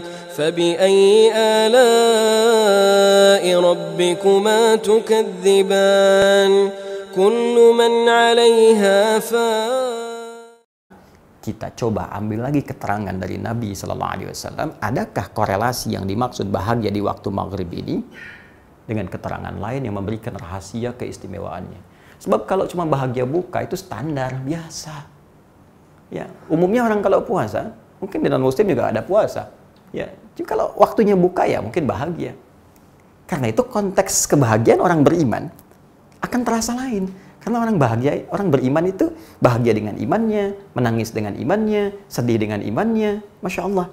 فبأي آلاء ربكما تكذبان كل من عليها فان. Kita coba ambil lagi keterangan dari Nabi Sallallahu Alaihi Wasallam. Adakah korelasi yang dimaksud bahagia di waktu maghrib ini dengan keterangan lain yang memberikan rahasia keistimewaannya? Sebab kalau cuma bahagia buka itu standar biasa. Ya, umumnya orang kalau puasa, mungkin di non-muslim juga ada puasa. Ya, jadi kalau waktunya buka ya mungkin bahagia. Karena itu konteks kebahagiaan orang beriman akan terasa lain. Karena orang bahagia, orang beriman itu bahagia dengan imannya, menangis dengan imannya, sedih dengan imannya, Masya Allah.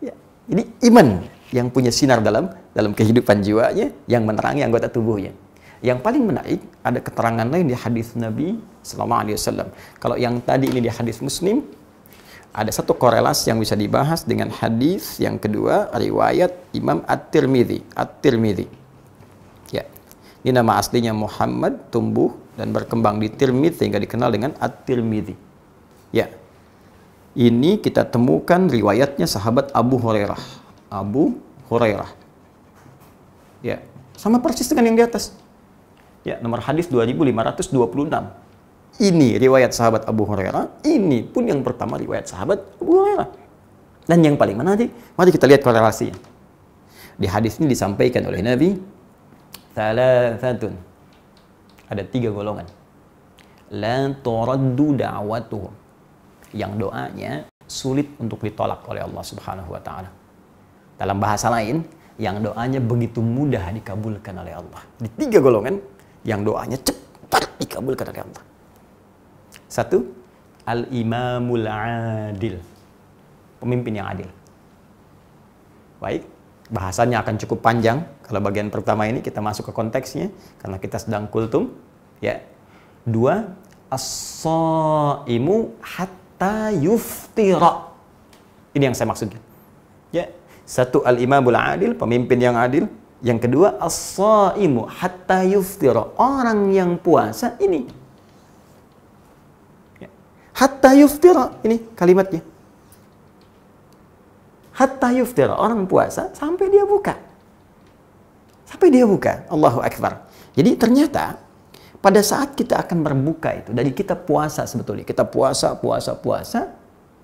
Ya, jadi iman yang punya sinar dalam kehidupan jiwanya, yang menerangi anggota tubuhnya. Yang paling menarik ada keterangan lain di hadis Nabi Sallallahu Alaihi Wasallam. Kalau yang tadi ini di hadis Muslim, ada satu korelasi yang bisa dibahas dengan hadis yang kedua, riwayat Imam At-Tirmidzi. Ya, ini nama aslinya Muhammad, tumbuh dan berkembang di Tirmidzi sehingga dikenal dengan At-Tirmidzi. Ya, ini kita temukan riwayatnya sahabat Abu Hurairah. Ya, sama persis dengan yang di atas. Ya, nomor hadis 2526. Ini riwayat sahabat Abu Hurairah. Ini pun yang pertama riwayat sahabat Abu Hurairah. Dan yang paling menarik, mari kita lihat korelasinya. Di hadis ini disampaikan oleh Nabi, thalathatun. Ada 3 golongan. La turaddu da'watuhum. Yang doanya sulit untuk ditolak oleh Allah Subhanahu wa taala. Dalam bahasa lain, yang doanya begitu mudah dikabulkan oleh Allah. Di 3 golongan yang doanya cepat dikabulkan oleh Allah. 1, al-imamul adil. Pemimpin yang adil. Baik, bahasanya akan cukup panjang. Kalau bagian pertama ini kita masuk ke konteksnya karena kita sedang kultum, ya. 2, as-shaimu hatta yuftira. Ini yang saya maksudkan. Ya. 1, al-imamul adil, pemimpin yang adil. Yang kedua, as-shaimu hatta yuftira. Orang yang puasa ini. Ya. Hatta yuftira, ini kalimatnya. Hatta yuftira, orang puasa sampai dia buka. Sampai dia buka. Allahu Akbar. Jadi ternyata pada saat kita akan berbuka itu, dari kita puasa sebetulnya, kita puasa,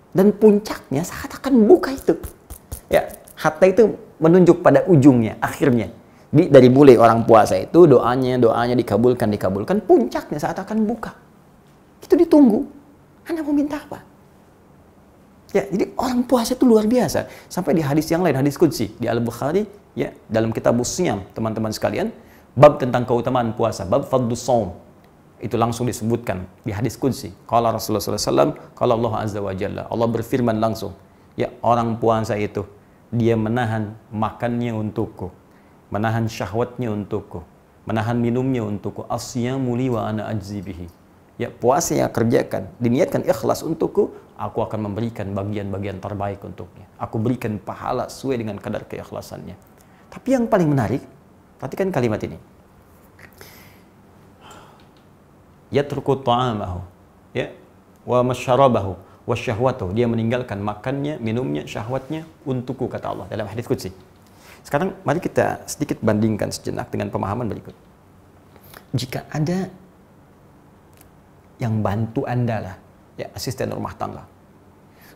dan puncaknya saat akan buka itu. Ya, hatta itu menunjuk pada ujungnya, akhirnya. Dari mulai orang puasa itu, doanya dikabulkan, puncaknya saat akan buka. Itu ditunggu. Anda mau minta apa? Ya, jadi orang puasa itu luar biasa. Sampai di hadis yang lain, hadis qudsi di Al-Bukhari, ya, dalam kitab Siyam, teman-teman sekalian, bab tentang keutamaan puasa, bab fadlus shaum. Itu langsung disebutkan di hadis qudsi. Qala Rasulullah sallallahu alaihi wasallam, qala Allah azza wa jalla. Allah berfirman langsung, ya, orang puasa itu dia menahan makannya untukku, menahan syahwatnya untukku, menahan minumnya untukku. Asyamu li wa ana ajzi bihi. Ya, puasa yang kerjakan, diniatkan ikhlas untukku, aku akan memberikan bagian-bagian terbaik untuknya. Aku berikan pahala sesuai dengan kadar keikhlasannya. Tapi yang paling menarik, perhatikan kalimat ini. Yatruku ta'amahu, ya, wa masyarabahu, wa syahwatahu. Dia meninggalkan makannya, minumnya, syahwatnya untukku, kata Allah dalam hadis qudsi. Sekarang mari kita sedikit bandingkan sejenak dengan pemahaman berikut. Jika ada yang bantu Anda lah, ya, asisten rumah tangga.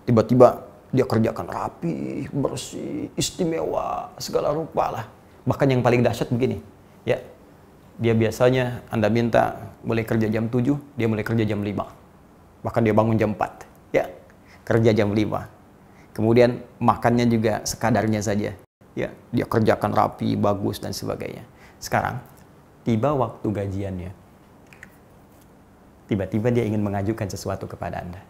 Tiba-tiba dia kerjakan rapi, bersih, istimewa, segala rupa lah. Bahkan yang paling dahsyat begini, ya, dia biasanya Anda minta mulai kerja jam 7, dia mulai kerja jam 5. Bahkan dia bangun jam 4, ya, kerja jam 5. Kemudian makannya juga sekadarnya saja, ya, dia kerjakan rapi, bagus dan sebagainya. Sekarang tiba waktu gajiannya, tiba-tiba dia ingin mengajukan sesuatu kepada Anda.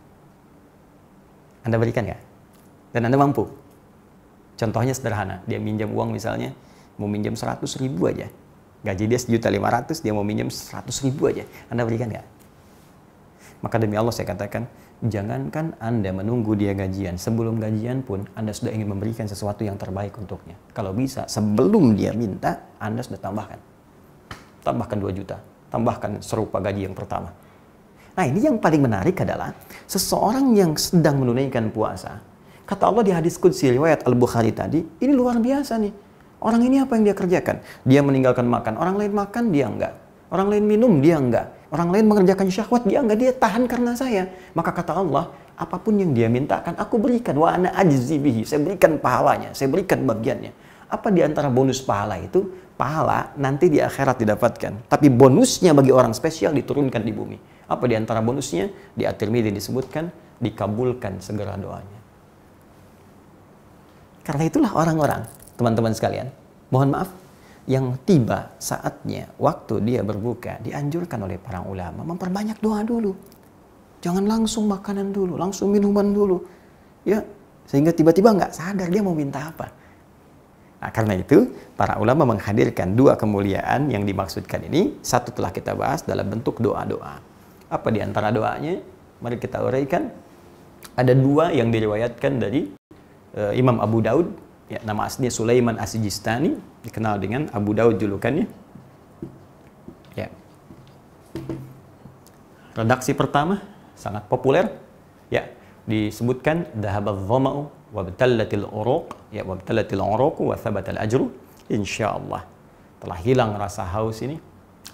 Anda berikan nggak? Dan Anda mampu. Contohnya sederhana, dia minjam uang misalnya, mau minjam 100.000 aja. Gaji dia 1.500.000, dia mau minjam 100.000 aja. Anda berikan nggak? Maka demi Allah saya katakan, jangankan Anda menunggu dia gajian, sebelum gajian pun Anda sudah ingin memberikan sesuatu yang terbaik untuknya. Kalau bisa, sebelum dia minta, Anda sudah tambahkan. Tambahkan 2 juta, tambahkan serupa gaji yang pertama. Nah, ini yang paling menarik adalah seseorang yang sedang menunaikan puasa, Kata Allah di hadis qudsi riwayat Al-Bukhari tadi, ini luar biasa nih. Orang ini apa yang dia kerjakan? Dia meninggalkan makan. Orang lain makan, dia enggak. Orang lain minum, dia enggak. Orang lain mengerjakan syahwat, dia enggak. Dia tahan karena saya. Maka kata Allah, apapun yang dia mintakan, aku berikan. Wa ana ajzi bihi. Saya berikan pahalanya. Saya berikan bagiannya. Apa di antara bonus pahala itu? Pahala nanti di akhirat didapatkan. Tapi bonusnya bagi orang spesial diturunkan di bumi. Apa di antara bonusnya? Di At-Tirmidzi disebutkan, dikabulkan segera doanya. Karena itulah orang-orang, teman-teman sekalian, mohon maaf, yang tiba saatnya waktu dia berbuka, dianjurkan oleh para ulama memperbanyak doa dulu. Jangan langsung makanan dulu, langsung minuman dulu. Ya, sehingga tiba-tiba nggak sadar dia mau minta apa. Nah, karena itu, para ulama menghadirkan dua kemuliaan yang dimaksudkan ini. Satu telah kita bahas dalam bentuk doa-doa. Apa di antara doanya? Mari kita uraikan. Ada dua yang diriwayatkan dari Imam Abu Daud, ya, nama aslinya Sulaiman As-Sijistani, dikenal dengan Abu Daud julukannya. Ya. Redaksi pertama sangat populer, ya, disebutkan dhahabadh dhama'u wabtallatil uruq, ya, wabtallatil uruq wa thabatal ajru, insyaallah. Telah hilang rasa haus ini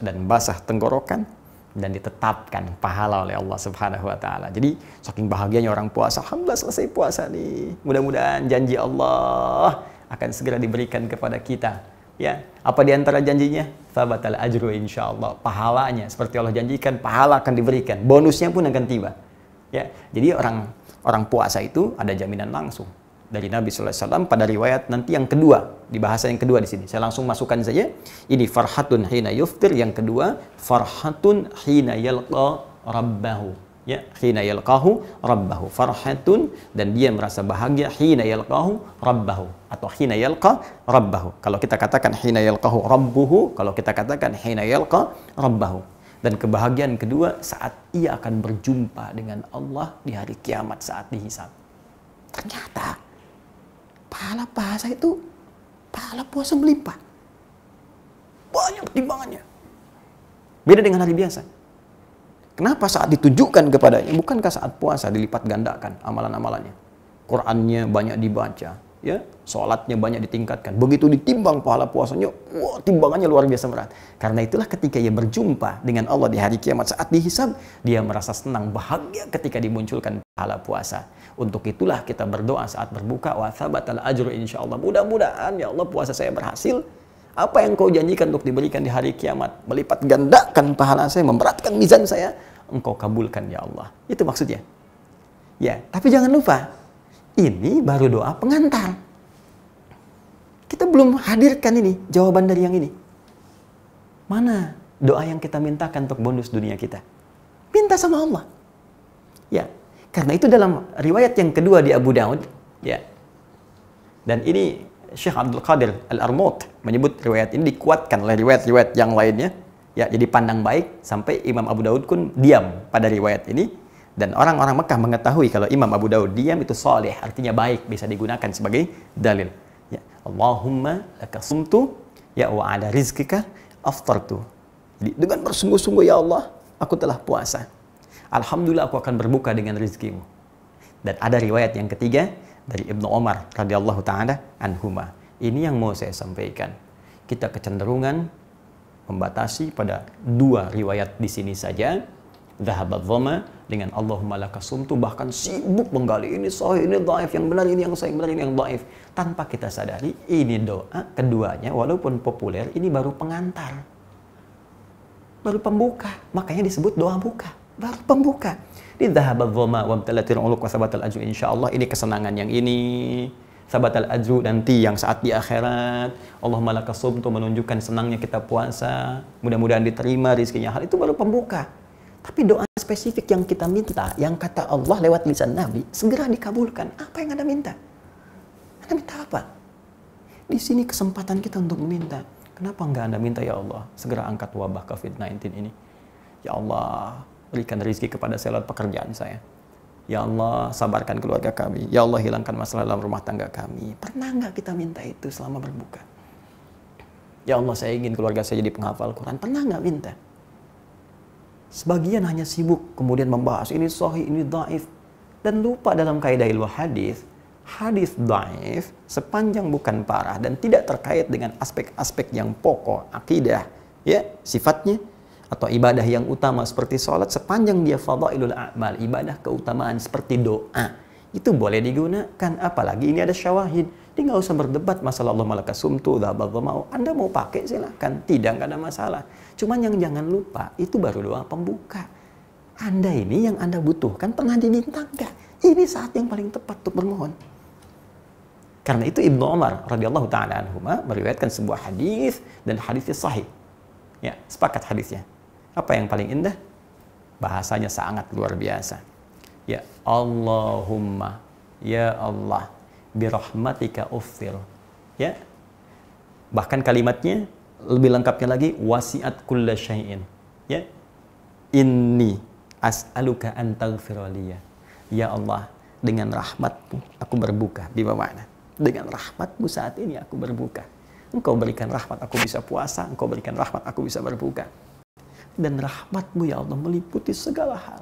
dan basah tenggorokan dan ditetapkan pahala oleh Allah Subhanahu wa taala. Jadi saking bahagianya orang puasa, alhamdulillah selesai puasa nih. Mudah-mudahan janji Allah akan segera diberikan kepada kita. Ya, apa di antara janjinya? Tsabatal ajru insyaallah. Pahalanya seperti Allah janjikan, pahala akan diberikan. Bonusnya pun akan tiba. Ya, jadi orang puasa itu ada jaminan langsung dari Nabi sallallahu alaihi wasallam pada riwayat nanti yang kedua, di bahasa yang kedua di sini. Saya langsung masukkan saja. Ini farhatun hina yuftir, yang kedua farhatun hina yalqa rabbahu. Ya, hina yalqahu rabbahu. Farhatun, dan dia merasa bahagia hina yalqahu rabbahu atau hina yalqa rabbahu. Kalau kita katakan hina yalqahu rabbuhu, kalau kita katakan hina yalqa rabbahu. Dan kebahagiaan kedua saat ia akan berjumpa dengan Allah di hari kiamat saat dihisab. Ternyata pahala puasa itu, pahala puasa melimpah. Banyak timbangannya. Beda dengan hari biasa. Kenapa saat ditujukan kepadanya? Bukankah saat puasa dilipat gandakan amalan-amalannya? Qur'annya banyak dibaca, ya, sholatnya banyak ditingkatkan. Begitu ditimbang pahala puasanya, wah, timbangannya luar biasa berat. Karena itulah ketika ia berjumpa dengan Allah di hari kiamat saat dihisab, dia merasa senang, bahagia ketika dimunculkan pahala puasa. Untuk itulah kita berdoa saat berbuka, wa tsabatal ajru insyaallah. Mudah-mudahan ya Allah puasa saya berhasil. Apa yang kau janjikan untuk diberikan di hari kiamat, melipat gandakan pahala saya, memberatkan mizan saya, engkau kabulkan ya Allah. Itu maksudnya. Ya, tapi jangan lupa, ini baru doa pengantar. Kita belum hadirkan ini, jawaban dari yang ini. Mana doa yang kita mintakan untuk bonus dunia kita? Minta sama Allah. Ya, karena itu dalam riwayat yang kedua di Abu Daud, ya. Dan ini Syekh Abdul Qadir Al-Armut menyebut riwayat ini dikuatkan oleh riwayat-riwayat yang lainnya. Ya, jadi pandang baik sampai Imam Abu Daud pun diam pada riwayat ini. Dan orang-orang Mekah mengetahui kalau Imam Abu Daud diam itu saleh, artinya baik, bisa digunakan sebagai dalil. Ya, Allahumma laka sumtu ya wa ala rizqika aftartu. Jadi dengan bersungguh-sungguh ya Allah, aku telah puasa. Alhamdulillah aku akan berbuka dengan rizkimu. Dan ada riwayat yang ketiga dari Ibnu Umar radhiyallahu taala anhuma. Ini yang mau saya sampaikan. Kita kecenderungan membatasi pada dua riwayat di sini saja. Dhahabadh dhama dengan Allahumma laka sumtu, bahkan sibuk menggali ini sahih, ini dhaif, yang benar ini yang sahih, benar ini yang dhaif, tanpa kita sadari ini doa keduanya walaupun populer ini baru pengantar. Baru pembuka. Makanya disebut doa buka. Baru pembuka. Di dhahabadh dhama wa abtalatil uluq wa tsabatal ajru insyaallah, ini kesenangan yang ini. Tsabatal ajru nanti yang saat di akhirat. Allahumma laka sumtu menunjukkan senangnya kita puasa. Mudah-mudahan diterima rezekinya. Hal itu baru pembuka. Tapi doa spesifik yang kita minta, yang kata Allah lewat lisan Nabi, segera dikabulkan. Apa yang Anda minta? Anda minta apa? Di sini kesempatan kita untuk meminta. Kenapa enggak Anda minta, ya Allah, segera angkat wabah COVID-19 ini. Ya Allah, berikan rezeki kepada saya lewat pekerjaan saya. Ya Allah, sabarkan keluarga kami. Ya Allah, hilangkan masalah dalam rumah tangga kami. Pernah enggak kita minta itu selama berbuka? Ya Allah, saya ingin keluarga saya jadi penghafal Quran. Pernah enggak minta? Sebagian hanya sibuk kemudian membahas ini sahih, ini dhaif, dan lupa dalam kaidah ilmu hadis hadis dhaif sepanjang bukan parah dan tidak terkait dengan aspek-aspek yang pokok akidah, ya, sifatnya atau ibadah yang utama seperti sholat, sepanjang dia fadailul a'mal, ibadah keutamaan seperti doa, itu boleh digunakan. Apalagi ini ada syawahid. Dia nggak usah berdebat masalah Allah malaka sumtu, dhahabadh dhama'u. Anda mau pakai silahkan, tidak ada masalah. Cuman yang jangan lupa, itu baru doa pembuka. Anda ini yang Anda butuhkan pernah diminta nggak? Ini saat yang paling tepat untuk bermohon. Karena itu Ibnu Umar radhiyallahu ta'ala anhuma meriwayatkan sebuah hadis dan hadisnya sahih. Ya, sepakat hadisnya. Apa yang paling indah? Bahasanya sangat luar biasa. Ya Allahumma, ya Allah, birahmatika uftir. Ya. Bahkan kalimatnya lebih lengkapnya lagi, wasi'at kulla syai'in. Ya. Inni as'aluka an taghfira liya. Ya Allah, dengan rahmatmu aku berbuka. Di mana? Dengan rahmatmu saat ini aku berbuka. Engkau berikan rahmat aku bisa puasa, Engkau berikan rahmat aku bisa berbuka. Dan rahmatmu ya Allah meliputi segala hal,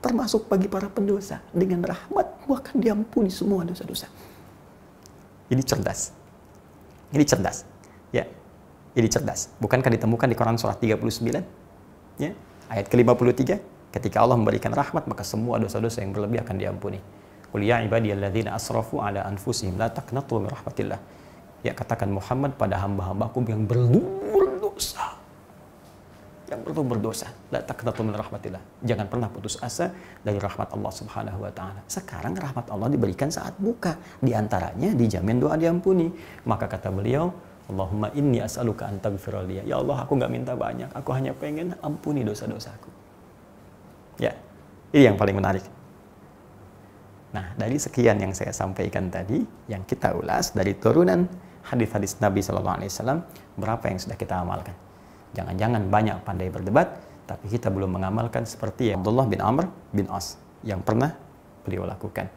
termasuk bagi para pendosa. Dengan rahmatmu akan diampuni semua dosa-dosa. Ini cerdas. Ini cerdas. Ya, ini cerdas. Bukankah ditemukan di Quran surah 39? Ya, ayat ke-53. Ketika Allah memberikan rahmat, maka semua dosa-dosa yang berlebih akan diampuni. Qul ya ibadiyalladzina asrafu ala anfusihim la taqnatu min rahmatillah. Ya, katakan Muhammad pada hamba-hambaku yang berdosa. Yang berdosa, la taqnatu min rahmatillah. Jangan pernah putus asa dari rahmat Allah Subhanahu wa taala. Sekarang rahmat Allah diberikan saat buka, di antaranya dijamin doa diampuni. Maka kata beliau, Allahumma inni as'aluka an taghfira li. Ya Allah, aku nggak minta banyak, aku hanya pengen ampuni dosa-dosaku. Ya, ini yang paling menarik. Nah, dari sekian yang saya sampaikan tadi, yang kita ulas dari turunan hadis-hadis Nabi Sallallahu Alaihi Wasallam, berapa yang sudah kita amalkan? Jangan-jangan banyak pandai berdebat, tapi kita belum mengamalkan seperti yang Abdullah bin Amr bin As yang pernah beliau lakukan.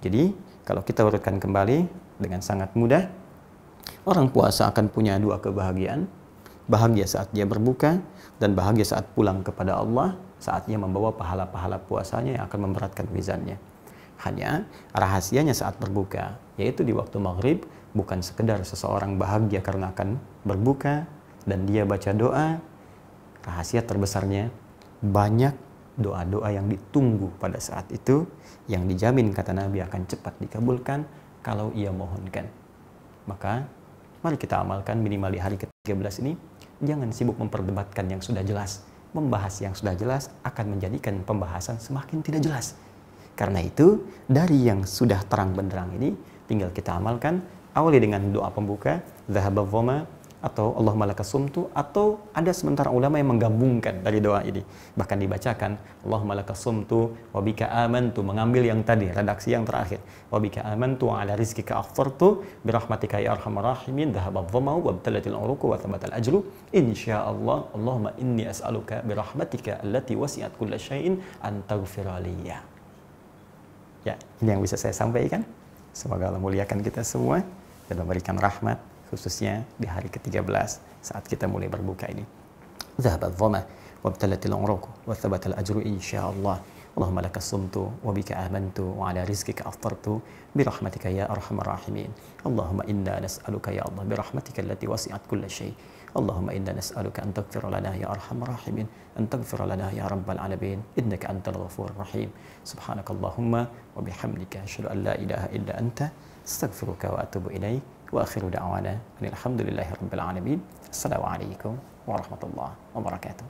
Jadi, kalau kita urutkan kembali dengan sangat mudah, orang puasa akan punya dua kebahagiaan. Bahagia saat dia berbuka, dan bahagia saat pulang kepada Allah, saat dia membawa pahala-pahala puasanya yang akan memberatkan mizannya. Hanya rahasianya saat berbuka, yaitu di waktu maghrib, bukan sekedar seseorang bahagia karena akan berbuka, dan dia baca doa. Rahasia terbesarnya, banyak doa-doa yang ditunggu pada saat itu, yang dijamin kata Nabi akan cepat dikabulkan kalau ia mohonkan. Maka mari kita amalkan minimal di hari ke-13 ini. Jangan sibuk memperdebatkan yang sudah jelas. Membahas yang sudah jelas akan menjadikan pembahasan semakin tidak jelas. Karena itu, dari yang sudah terang benderang ini, tinggal kita amalkan. Awali dengan doa pembuka, dhahabadh dhama, atau Allahumma laka sumtu, atau ada sementara ulama yang menggabungkan dari doa ini. Bahkan dibacakan, Allahumma laka sumtu, wabika amantu, mengambil yang tadi, redaksi yang terakhir. Wabika amantu, ala rizkika aftartu, birahmatika ya arhamar rahimin, dhahabadh dhama'u, wabtalatil uruku, wa thabatal ajru, insyaallah, Allahumma inni as'aluka birahmatika allati wasi'at kulla syai'in, an taghfira liya. Ya, ini yang bisa saya sampaikan. Semoga Allah muliakan kita semua dan memberikan rahmat, khususnya di hari ke-13 saat kita mulai berbuka ini. Dhahabadh dhama wabtalatil uruq wa thabatal ajru insyaallah. Allahumma laka sumtu wa bika amantu wa ala rizqika aftartu bi rahmatika ya arhamar rahimin. Allahumma inna nas'aluka ya Allah bi rahmatika allati wasi'at kulla syai'. Allahumma inna nas'aluka an taghfir lana ya arhamar rahimin, an taghfir lana ya rabbal alamin, innaka antal ghafurur rahim. Subhanakallahumma wa bihamdika asyhadu an la ilaha illa anta astaghfiruka wa atubu ilaik. Wa akhiru da'wana alhamdulillahi rabbil alamin. Assalamualaikum warahmatullahi wabarakatuh.